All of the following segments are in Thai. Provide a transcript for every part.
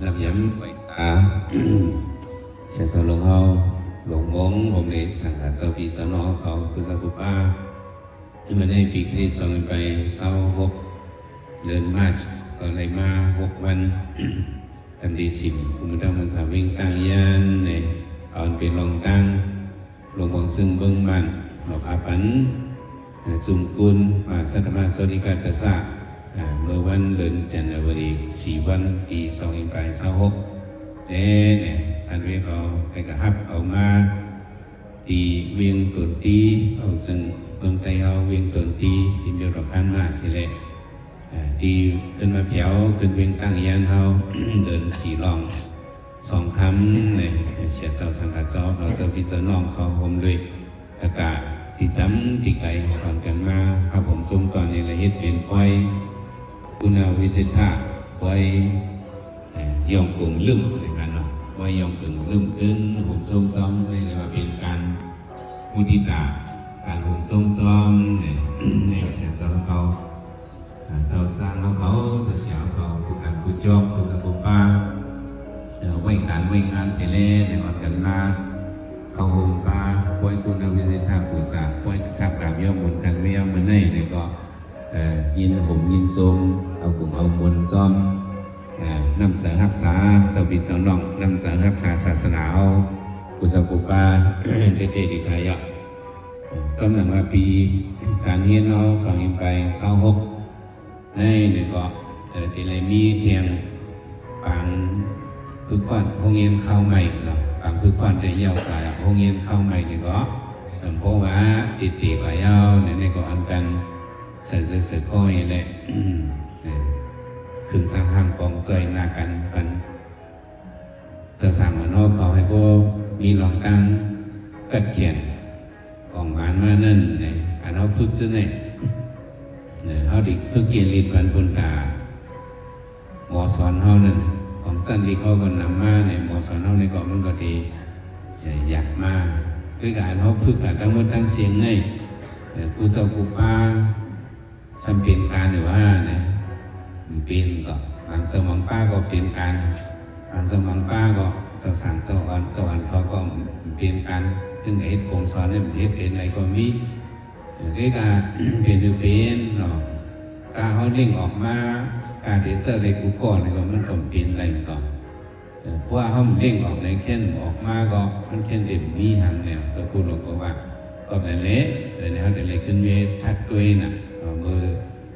นับย้ำไว้สาเชื่อสลงเฮาหลงงงผมเลยสังกัดเจ้าพี่เจ้าน้องเขาคือสักุป้าที่มันได้ปีคริสต์2ไป26เดือนมาร์ชก็เลยมา6 วันทำดี10คุณธรรมสาวิ่งตั้งยันเนี่ยเอาเป็นรองตั้งหลวงพ่อซึ่งเบื้องมันหลวงอาปันจุมกุลมาสัตมาสวัสดิการตสะเมื่อวันเดือนจันทบุรี4 วันปี2526เนี่ยท่านเวก็ไปกระหับเอามาตีเวียงตุนตีเอาซึ่งเมืองไทยเอาเวียงตุนตีที่มีดอกคันมาสิเลยตีขึ้นมาเผียวขึ้นเวียงตั้งยันเฮา เดิน4 รอง2 คำเนี่ยเสียเจ้าสังกัดเจ้าเขาจะพิจารณาเขาผมด้วยอากาศที่จำที่ไกลก่อนกันมาข้าผมซุ่มตอนนี้ละเฮ็ดเป็นไว้คุณวิสิทธะไว้ยอมกลุ่มลืมอะไรกันเนาะไว้ยอมกลุ่มลืมขึ้นผมซุ่มซ้อมในเรียกว่าเป็นการมุทิตาการผมซุ่มซ้อมเนี่ยเสียเจ้าเขาเจ้าสร้างเขาเจ้าเสียเขาผู้การผู้จบผู้สกุลป้าไว้การไว้งานเสร็จแล้วในวันกันมาเขาห่มตาป่วยคุณวิสิทธาผู้สาป่วยทับกับย่อมมุนกันไม่ย่อมมุนให้เนี่ยก็ยินห่มยินทรงเอากลุ่มเอามุนจอมนำสารรักษาเจ้าปิดเจ้าน้องนำสารรักษาศาสนาเอากุศลกุปาเด็ดๆดีใครอ่ะสำหรับว่าปีการเฮียนเอา2ไป26ในเนี่ยก็ที่ไรมีเทียงปังพึกฟันห้องเรียนเข้าใหม่เนาะบางพึกฟันได้เยาวกายห้องเรียนเข้าใหม่เนี่ยก็เพราะว่าติดๆกับเยาวเนี่ยก็อันกันใส่ก้อยแหละขึ้นสร้างห้างกองซอยหน้ากันปันจะสั่งเหมือนเขาให้ก็มีรองตั้งกัดเขียนของหวานมานั่นเนี่ยอันเขาพึกซะเนี่ยเขาดิพึกเกียนลิ้นปันพุนตาหมอสอนเขานั่นของสั้นที่เขาก็นำมาเนี่ยหมอสอนเขาในเกาะมันก็ดีอยากมาด้วยการเขาฝึกการตั้งมือตั้งเสียงไงกูเจ้ากูป้าจำเป็นการหรือว่าเนี่ยเป็นก็บางสมองป้าก็เป็นการบางสมองป้าก็สสั่งสวรรค์เขาก็เป็นการถึงเหตุปงสอนเนี่ยเหตุเป็นอะไรก็มีด้วยการเป็นหรือเป็นเนาะการเขาเล่งออกมาการเดินเจออะไรกูก่อนเนี่ยก็มันก็เป็นอะไรก่อนเพราะว่าเขาเล่งออกในแค่นออกมาก็มันแค่เด็มมีหันแนวสกุลหลวงก็ว่าก็แบบนี้แต่เนี่ยเขาเดินอะไรขึ้นเวทัดด้วยน่ะมือ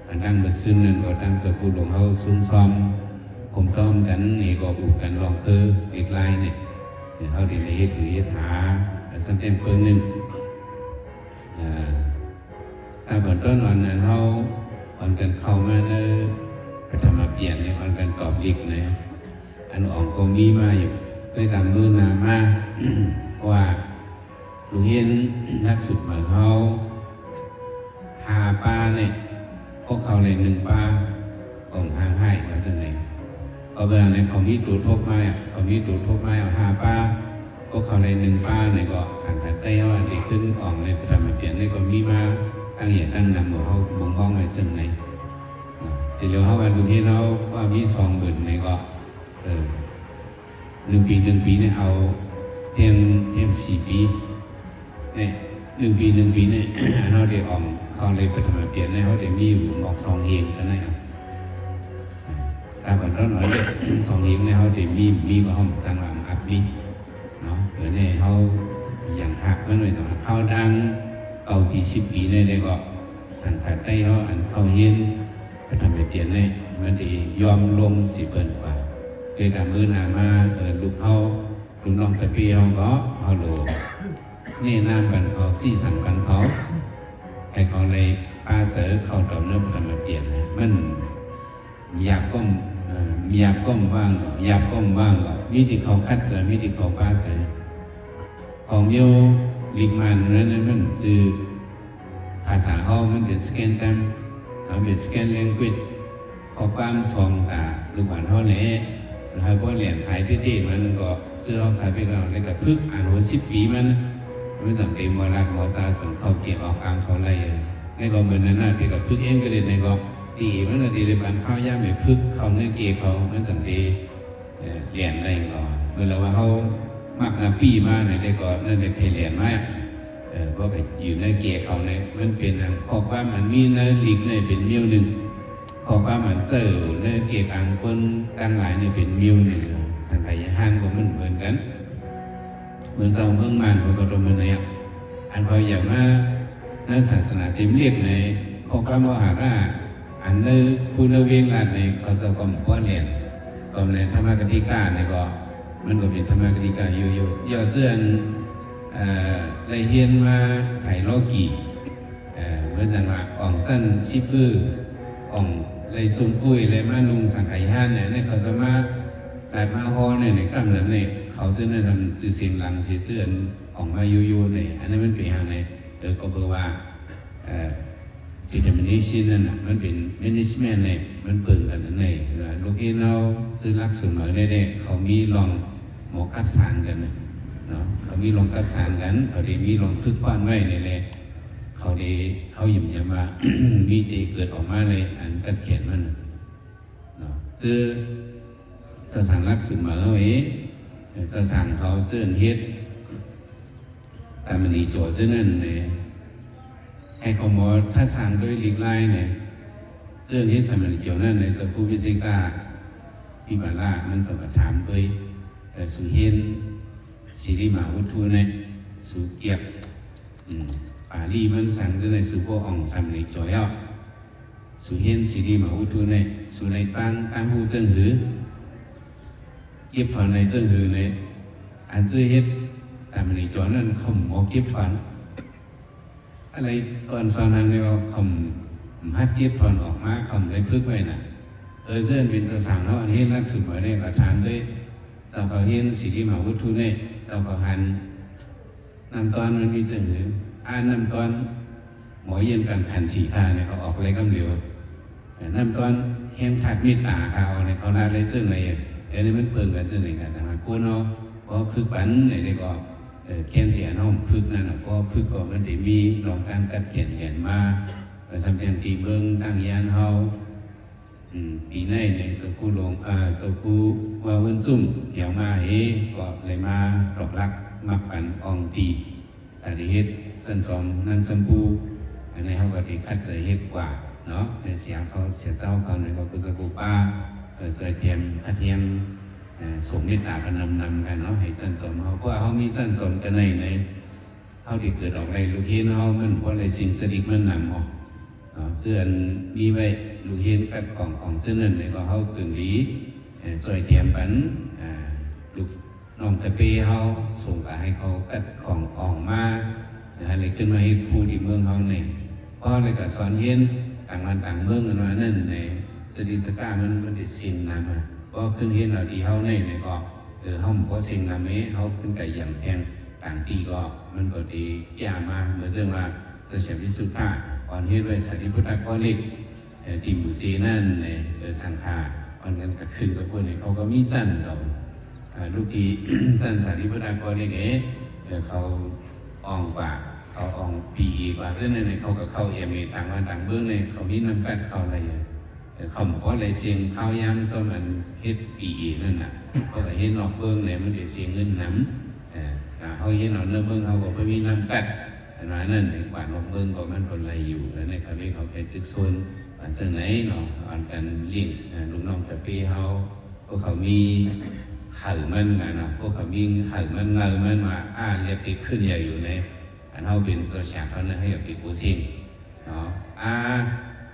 อันดังมาซึ้งนั่นก็ดังสกุลหลวงเขาซุ้มซ้อมผมซ้อมกันนี่ก็อุกันลองอีกลายเนี่ยเขาเดินอะไรถือหาสัมเต็มเปิ้ลหนึ่งถ้าก่อนต้นวันนั้นเขาอันกันเข้ามาในพระธรรมเปลี่ยนในอันกันกรอบอีกนะอันอ่องก็มีมาอยู่ด้วยตามมือนามาว่าลูกเห็นนักสุดเหมือนเขาหาปลาเนี่ยพวกเขาเลย1 ปลาของห่างให้มาจากไหนก็เวลาในเขามีตัวทบไม้เขามีตัวทบไม้เอา5 ปลาพวกเขาเลย1 ปลาเนี่ยก็สั่งขัดได้ว่าที่ขึ้นอ่องในพระธรรมเปลี่ยนนี่ก็มีมาตั้งเหตุตั้งนำของเขาบ่งบ้องไว้ซึ่งในแต่เดี๋ยวเขาวันดูที่เราว่ามี2 บึ่นในก็1 ปีเนี่ยเอาเทียม4 ปีเนี่ย1 ปีเนี่ยเขาได้ออกเขาเลยไปทำมาเปลี่ยนให้เขาได้มีอยู่ออก2 เฮงกันนะครับตาก่อนเราหน่อยเลย2 เฮงเนี่ยเขาได้มีว่าเขาสั่งหลังอัดมีเนาะเดี๋ยวเนี่ยเขาอย่างหักมันหน่อยแต่ว่าเข้าดังเอากี่10 ปีได้ก็สังกัดได้เขาอันเข้าเฮียนไปทำให้เปลี่ยนได้มันดียอมลงสิเปิดกว่าเกี่ยวกับมือหนามาลูกเขาลูกน้องตะเปียวก็เขาโหลนี่น้ำกันเขาซี่สั่งกันเขาให้เขาเลยปลาเสือเขาตอบเนื้อทำให้เปลี่ยนนะมันอยากก้มว่างอยากก้มว่างวิธีเขาคัดเสือวิธีเขาปลาเสือของโยลิงมันนั้นมันคือภาษาเขามันเป็นสแกนตันเราเป็นสแกนแลงกุดเขาความซองตาลูกหลานเขาเนี่ยให้พวกเหรียญขายที่มันก็ซื้อเขาขายไปกันเลยกับพึกอ่านหัว10 ปีมันไม่สังเกตโบราณหมอตาส่งเขาเก็บออกกลางเขาไรในก็เหมือนนั้นนะที่กับพึกเองก็เลยในก็ตีมันก็ตีในบ้านข้าวย่าแบบพึกเขาเนื้อเกเขามันสังเกต เรียนได้ก่อนเมื่อเราว่าเขามักปีมาเนี่ยได้ก่อนนั่นได้เคยเรียนมาเพราะอยู่ในเกียร์เขาเนี่ยมันเป็นข้อความมันมีในลีกเนี่ยเป็นมิวหนึ่งข้อความมันเจอในเกียร์กลางคนตั้งหลายเนี่ยเป็นมิวหนึ่งสังขยาห้างก็มันเหมือนกันเหมือนเจ้าเมืองมันเขาก็ตรงมันเนี่ยอันพออย่างว่าในศาสนาจีนเรียกในข้อความว่าหาว่าอันในผู้นเวียงรัฐในเขาจะกำปั้นเรียนกำเรียนธรรมกติกาเนี่ยก็มันก็เป็นธรรมกติกาอยู่ย่อเสื่อนได้เฮียนมาไผ่โลกีเมื่อจังหวะอ่องสั้นซิปื้ออ่องเลยจุ่มปุ้ยเลยมานุงสังไก่ห้านเนี่ยเขาจะมาได้มาฮอเนี่ยกำเนิดเนี่ยเขาจะได้ทำสื่อเสียงหลังเสียเสื่อนออกมาอยู่เนี่ยอันนี้มันเป็นอย่างไรก็เพื่อว่าdetermination นั่นน่ะมันเป็น management เนี่ยมันเปิดกันนั่นเองลูกเอ็นเราซื้อรักสุนหน่อยได้เขามีลองหมอกับสารกันเนาะเขามีลองกับสารกันเขาได้มีลองฝึกปั้นไว้ในแหละเขาได้เขาหยิบยามา มีได้เกิดออกมาเลยอันกันเขียนมันเนาะซื้อจะสั่งรักสุนมาแล้วจะสั่งเขาเจื้อนเฮ็ดแต่มันอีโจทย์เจ้านั่นเนี่ยให้เขาหมอถ้าสั่งโดยหลีกไล่เนี่ยเจ้านี้สมัยเจียวนั่นในสกุวิสิกาพิบาลามันสมถามด้วยสุเฮนสิริมาวุฒุเนี่ยสุเกียบปาลีมันสั่งจะในสุโกอ่องสมัยเจียวสุเฮนสิริมาวุฒุเนี่ยสุในตั้งหูเจิ้งหือเก็บถอนในเจิ้งหือเนี่ยอันช่วยเฮ็ดแต่มันในเจียวนั่นเขาหมอเก็บถอนอะไรก่อนสอนทางเดียวคำฮัดเก็บถอนออกมาคำได้พึกไว้น่ะเจ้าเป็นจะสั่งเขาอันนี้รักสุดหมายเนี่ยประทานด้วยเจ้าเขาเห็นสิริมาวุฒุเนี่ยเจ้าเขาหันนำตอนมันมีเจือนำตอนหมอเย็นกันขันฉีคาเนี่ยเขาออกอะไรก็เร็วนำตอนแห้งถัดมีดตาเขาเนี่ยเขาลาอะไรเจือะไรนี่มันเพิ่งกันเจืไหนกันทำไมกูเนาะเพราะพึกปันเนี่ยก็แค้นเสียน้องพึกนั่นก็พึกก็มันได้มีลองการกัดเขียนมาสำเร็จปีเบิ้งตั้งยานเฮาปีในสกูลงสกูว่าเวินซุ่มเดี๋ยวมาก็เลยมาดอกรักมักปันอองตีแต่ได้เฮ็ดสันสอมนั่นสัมปูอันนี้เขาก็ได้คัดใส่เฮ็ดกว่าเนาะเสียเขาเสียเจ้าเขาเนี่ยก็คือสกูป้าสวยเทียมพัดเทียมส่งเมตตากันนำกันเนาะให้สันสมเขาเพราะเขามีสันสมกันในเขาที่เกิดออกในลูกเห็นเขามันเพราะอะไรสิ่งสดิกมันนำออกเสื้อมีไว้ลูกเห็นกับของเสื้อนั่นเลยก็เขากึ่งหลีสวยเทียมปันลูกน้องตะเปเขาส่งให้เขากัดของออกมาอะไรขึ้นมาให้ผู้ที่เมืองเขาเนี่ยเพราะอะไรก็สอนเห็นต่างวันต่างเมืองกันมานั่นในสติสก้ามันได้สิ่งนำมาก็ขึ้นเห็นเราที่เขาเนี่ยก็เขาบอกว่าสิ่งนั้นนี้เขาขึ้นไก่อย่างแพงต่างที่ก็มันก็ดีแย่มาเหมือนเรื่องว่าจะเสียวิสุทธะก่อนเห็นไว้สติพุทธก้อนเล็กที่บุษีนั่นในสังฆาก่อนกันก็ขึ้นกับพวกนี้เขาก็มีจันเราลูกที่จันสติพุทธก้อนเล็กเขาอ่องกว่าเขาอ่องปีกว่าซึ่งในเขาก็เข้าเอเมต่างวันต่างเบื้องในเขามีน้ำกัดเขาอะไรเขาบอกว่าอะไรเสียงข้าวยำส้มมันเฮ็ดปีนั่นน่ะเพราะเฮ็ดนอกเบิ้งเนี่ยมันได้เสียงเงินน้ำเขาเฮ็ดนอกเนื้อเบิ้งเขาบอกไม่มีน้ำกัดนั่นในกว่านอกเบิ้งก็มันคนไรอยู่แล้วในคำนี้เขาเป็นตึกโซนอันเชิงไหนเนาะอันกันเลี้ยงลูกน้องตะปีเขาพวกเขามีห่างมันไงเนาะพวกเขามีห่างมันเงามันมาเรียบไปขึ้นใหญ่อยู่ในอันเขาเป็นโซเชียลเขาเนี่ยให้ไปกูซิงเนาะ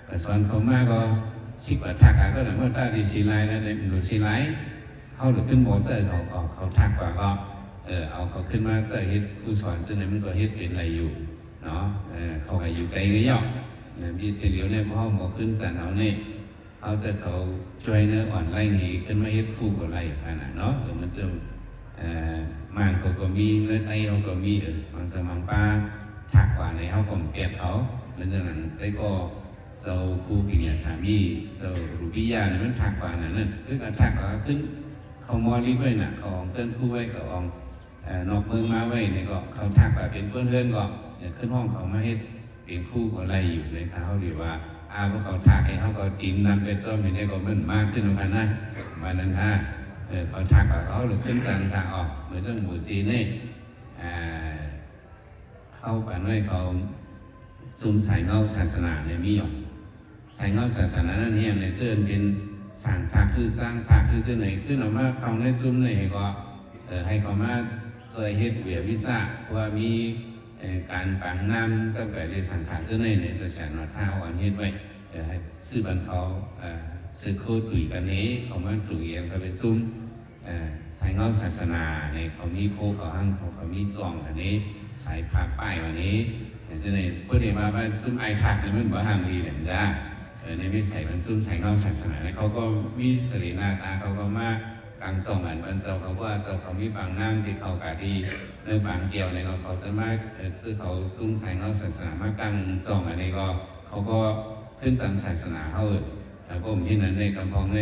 แต่สอนเขามากก็สิบทักก็หน่อยว่าตาดีสีลายนั่นเองหรือสีลายเขาหรือขึ้นโมเจอเขาทักกว่าก็เอาเขาขึ้นมาเจอเฮ็ดผู้สอนซึ่งนั้นมันก็เฮ็ดเป็นอะไรอยู่เนาะเขาให้อยู่ไกลก็ย่อมีแต่เดี๋ยวเนี่ยพ่อหมอขึ้นจันเอาเนี่ยเขาจะเขาช่วยเนื้ออ่อนไล่หีขึ้นมาเฮ็ดฟูกับไรขนาดเนาะมันจะมันเขาก็มีเนื้อไตเขาก็มีมันจะมังป้าทักกว่าในเขาก็เปลี่ยนเขาแล้วจากนั้นไตก็เจ้าผู้กินยาสามีเจ้ารูปิยาเนี่ยมันทักกว่านั่นคือการทักก็ขึ้นเขามอลิไว้น่ะของเส้นคู่ไว้กับองนอกเมืองมาไว้เนี่ยก็เขาทักกว่าเป็นเพื่อนก็ขึ้นห้องเขามาให้เป็นคู่กับอะไรอยู่ในเขาเรียกว่าพวกเขาทักให้เขาก็ตีนนำเป็นต้นอย่างนี้ก็มันมากขึ้นกันนะมานั้น พอถักเขาหรือขึ้นจังทางออกเหมือนจังหมูซีนี่เข้ากันด้วยเขาซุ่มใส่เงาศาสนาเนี่ยมีหยอกใส่เงาศาสนานั่นเนี่ยในเชิญเป็นสั่งผักคือจ้างผักคือเจ้าไหนขึ้นออกมาเขาในจุ่มในก็ให้เขามาเคยเฮ็ดเวียวิสาว่ามีการปังน้ำก็แบบในสังขารเจ้าในสักฉันว่าท้าวันเฮ็ดไว้ให้ซื้อบันเขาซื้อโคตุยกันนี้เขามาตุยเองเขาเป็นจุ่มใส่เงาศาสนาในเขามีโคเขาห้างเขามีจองอันนี้ใส่ผ้าป้ายวันนี้เจ้าในเพื่อนเห็นว่าจุ่มไอทักเนี่ยมันบ่ห้ามดีแบบนี้ในวิสัยมันจุ่มใส่เงาศาสนาเขาก็มีสรีนาตาเขาก็มากางส่องอันมันเจ้าเขาว่าเจ้าเขามีบางน้ำที่เขากะดีในบางเกี่ยวในเขาจะมาคือเขาจุ่มใส่เงาศาสนามากางส่องอันนี้ก็เขาก็ขึ้นจำศาสนาเขาแต่ผมที่นั้นในกำพองใน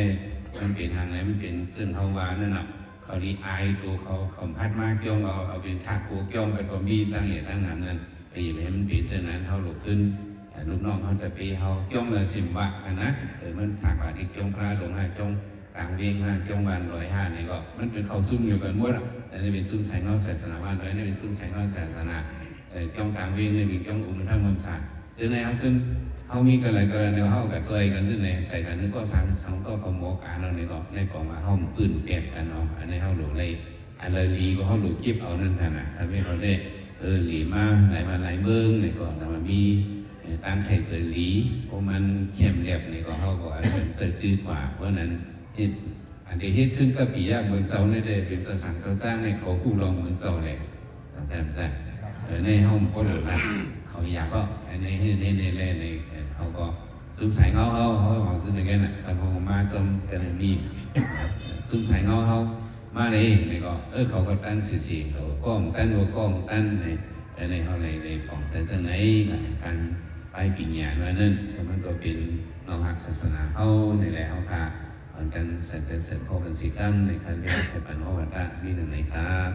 มันเป็นทางไหนมันเป็นซึ่งเขาว่านั่นน่ะเขาดีอายตัวเขาพัดมากย่องเอาเป็นทักกูย่องไปก็มีตั้งเหตุตั้งนั้นนั่นไปอยู่ให้มันเป็นเช่นนั้นเขาหลุดขึ้นลูกน้องเขาจะไปเขาย่องเลยสิบวักนะมันถักบาที่ย่องพระหลวงให้จงกลางเวียงห้าจงวัน105นี่ก็มันเป็นเขาซุ่มอยู่กันหมดแต่นี่เป็นซุ่มใส่เงาศาสนาวันร้อยนี่เป็นซุ่มใส่เงาศาสนาจงกลางเวียงนี่เป็นจงอุณหภูมิศาสตร์จึงในเขาขึ้นเขามีกันอะไรกันเนี่ยเขากับซอยกันซึ่งในใส่กันนี่ก็สังก็ขโมยการเราเนี่ยก็ในกล่องมาเขาปืนเปลี่ยนกันเนาะอันนี้เขาหลุดเลยอะไรลีก็เขาหลุดจิบเอานั่นท่านทำให้เขาได้หลีมาไหนมาไหนเมืองนี่ก็แต่มันมีตั้งไข่เสยหลีเพราะมันเข้มแหลบนี่ก็เขาก็อันเป็นเสยจืดกว่าเพราะนั้นอันนี้เฮ็ดขึ้นก็ปียากเหมือนเสาในเดเป็นสั่งเสาจ้างในเขาคู่รองเหมือนเสาแหละแต่ในห้องก็เหลือนะเขาอยากก็ในเขาก็ซุ่มใส่เขาของซึ่งในแกน่ะแต่พอมาจมกันมีซุ่มใส่เขามาเลยนี่ก็เขาก็ตั้งสีเขาก้องตั้งก็ก้องตั้งในเขาในของศาสนาการไปปีญาว่านั่นมันก็เป็นนอกหักศาสนาเขาในแหละเขาค่ะเหมือนกันเสร็จพอกันสิกันในการเรียนให้ปัญหาวัดมีหนึ่งในครับ